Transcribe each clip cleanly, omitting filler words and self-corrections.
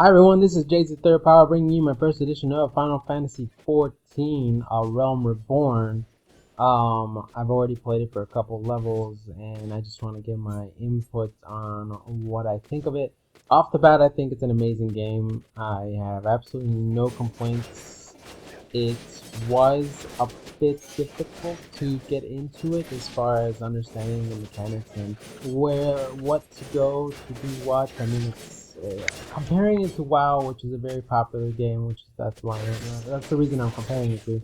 Hi everyone, this is Jason Third Power bringing you my first edition of Final Fantasy XIV, Realm Reborn. I've already played it for a couple levels, and I just want to give my input on what I think of it. Off the bat, I think it's an amazing game. I have absolutely no complaints. It was a bit difficult to get into it as far as understanding the mechanics and what to go to do what. I mean, it's comparing it to WoW, which is a very popular game, that's the reason I'm comparing it to.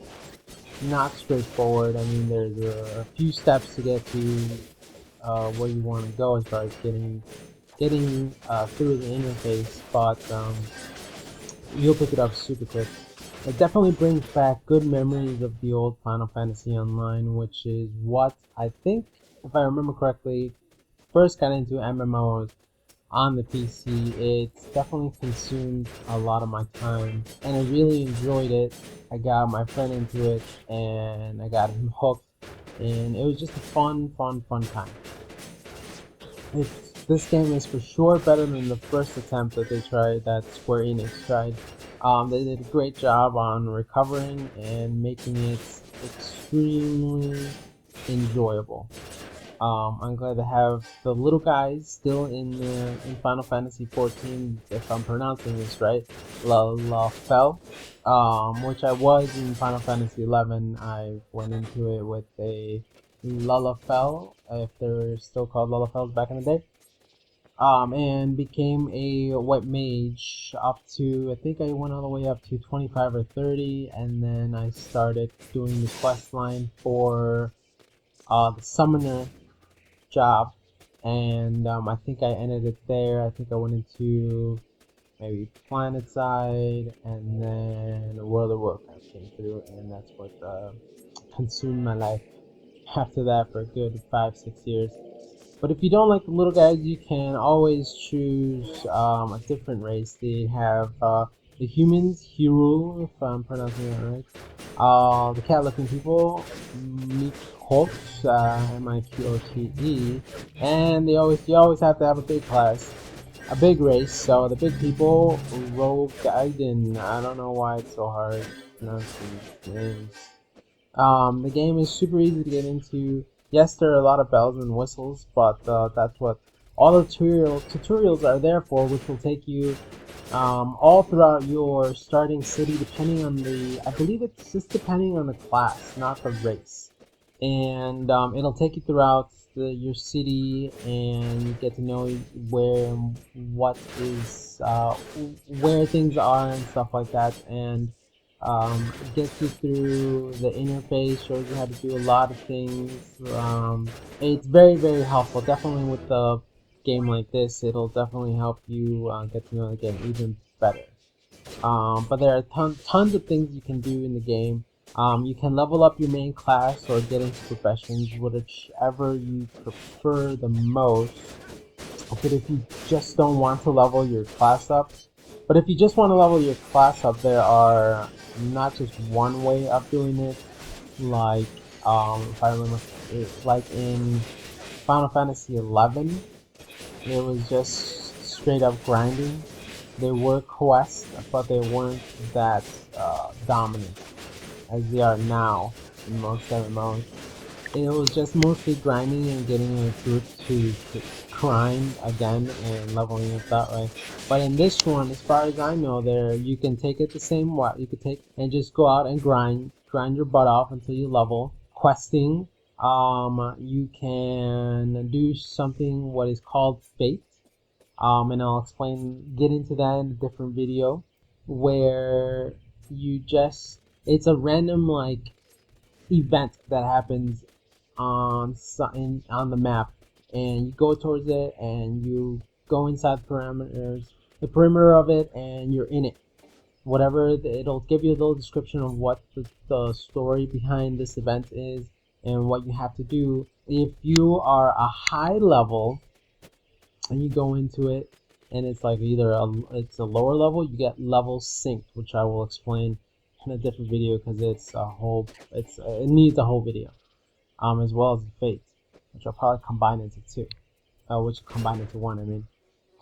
Not straightforward. I mean, there's a few steps to get to where you want to go as far as getting through the interface, but you'll pick it up super quick. It definitely brings back good memories of the old Final Fantasy Online, which is what I think, if I remember correctly, first got into MMOs on the PC. It's definitely consumed a lot of my time, and I really enjoyed it. I got my friend into it, and I got him hooked, and it was just a fun time. This game is for sure better than the first attempt that Square Enix tried. They did a great job on recovering and making it extremely enjoyable. I'm glad to have the little guys still in Final Fantasy XIV, if I'm pronouncing this right, Lalafell, which I was in Final Fantasy XI. I went into it with a Lalafell, if they're still called Lalafells back in the day, and became a white mage up to, I think I went all the way up to 25 or 30, and then I started doing the quest line for the summoner job, and I think I ended it there. I think I went into maybe Planetside, and then World of Warcraft came through, and that's what consumed my life after that for a good 5-6 years. But if you don't like the little guys, you can always choose a different race. They have the humans, Hirul, if I'm pronouncing that right. The cat-looking people, Miqote, Miqote, and you always have to have a big class, a big race. So the big people, Rogue Gaiden. I don't know why it's so hard to pronounce these names. The game is super easy to get into. Yes, there are a lot of bells and whistles, but that's what all the tutorials are there for, which will take you all throughout your starting city, depending on I believe it's just depending on the class, not the race. And it'll take you throughout your city, and you get to know where things are and stuff like that, and gets you through the interface, shows you how to do a lot of things. It's very helpful. Definitely with a game like this, it'll definitely help you get to know the game even better. But there are tons of things you can do in the game. You can level up your main class or get into professions, whichever you prefer the most. But if you just don't want to level your class up, but if you just want to level your class up, there are not just one way of doing it. Like, if I remember, like in Final Fantasy XI, it was just straight up grinding. There were quests, but they weren't that dominant as they are now in most MMOs. It was just mostly grinding and getting a group to grind again and leveling up that way. But in this one, as far as I know, you can take it the same way. You could take and just go out and grind your butt off until you level. Questing, you can do something what is called fate, and I'll get into that in a different video, where it's a random like event that happens on the map, and you go towards it, and you go inside the perimeter of it, and you're in it. It'll give you a little description of what the story behind this event is and what you have to do. If you are a high level and you go into it, and it's like it's a lower level, you get level synced, which I will explain in a different video because it needs a whole video. As well as the Fate, which I'll probably combine into two, which combine into one, I mean.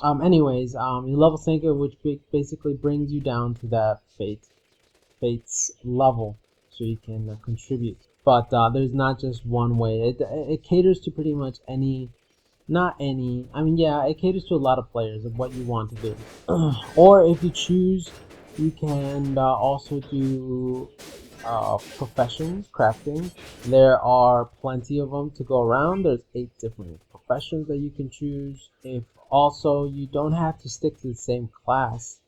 Anyways, you level sync it, which basically brings you down to that fate's level, so you can contribute. But there's not just one way. It caters to pretty much any, not any. I mean, yeah, it caters to a lot of players of what you want to do. Or if you choose, you can also do professions, crafting. There are plenty of them to go around. There's 8 different professions that you can choose. If also you don't have to stick to the same class.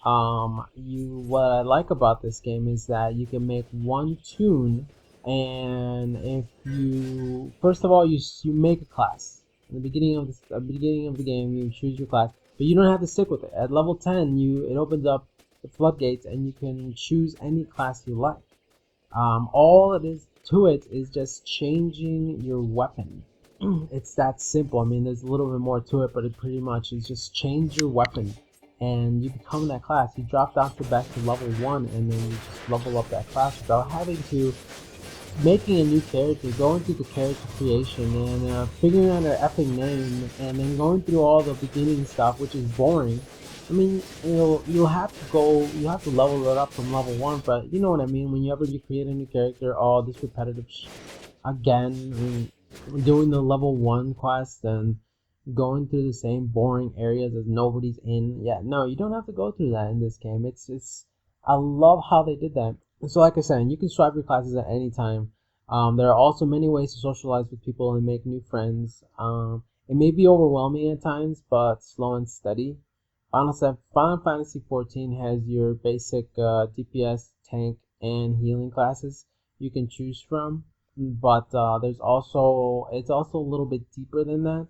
What I like about this game is that you can make one toon, and if you first of all you make a class in the beginning of the game, you choose your class, but you don't have to stick with it. At level 10, it opens up the floodgates, and you can choose any class you like. All it is to it is just changing your weapon. It's that simple. I mean, there's a little bit more to it, but it pretty much is just change your weapon, and you become that class. You drop down back to level 1, and then you just level up that class without having to making a new character, going through the character creation, and figuring out their epic name, and then going through all the beginning stuff, which is boring. I mean, you'll have to level it up from level 1, but you know what I mean. Whenever you create a new character, all this repetitive again, I mean, doing the level 1 quest and going through the same boring areas as nobody's in. Yeah, no, you don't have to go through that in this game. I love how they did that. So like I said, you can swap your classes at any time. There are also many ways to socialize with people and make new friends. It may be overwhelming at times, but slow and steady. Final Fantasy XIV has your basic DPS, tank, and healing classes you can choose from, but it's also a little bit deeper than that.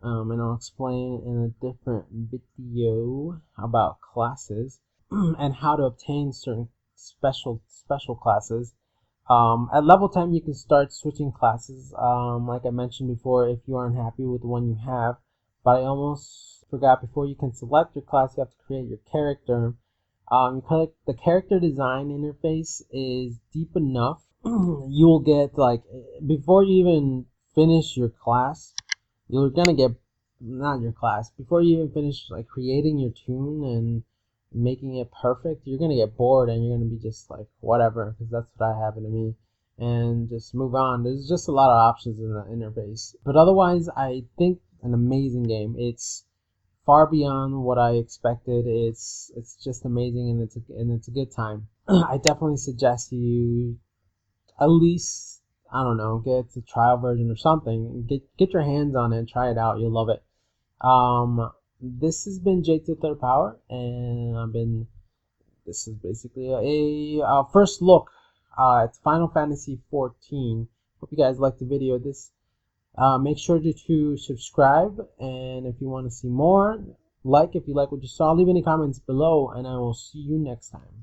And I'll explain in a different video about classes and how to obtain certain special classes. At level 10, you can start switching classes. Like I mentioned before, if you aren't happy with the one you have, but I almost forgot, before you can select your class, you have to create your character. The character design interface is deep enough. You will get, like, before you even finish your class, you're gonna get, not your class, before you even finish like creating your toon and making it perfect, you're gonna get bored, and you're gonna be just like, whatever, because that's what happened to me, and just move on. There's just a lot of options in the interface, but otherwise, I think an amazing game. It's far beyond what I expected. It's just amazing, and it's a good time. I definitely suggest you at least, I don't know, get the trial version or something. Get your hands on it and try it out. You'll love it. This has been Jake the Third Power, and this is basically a first look at Final Fantasy XIV. Hope you guys liked the video. Make sure to subscribe, and if you want to see more, like if you like what you saw, leave any comments below, and I will see you next time.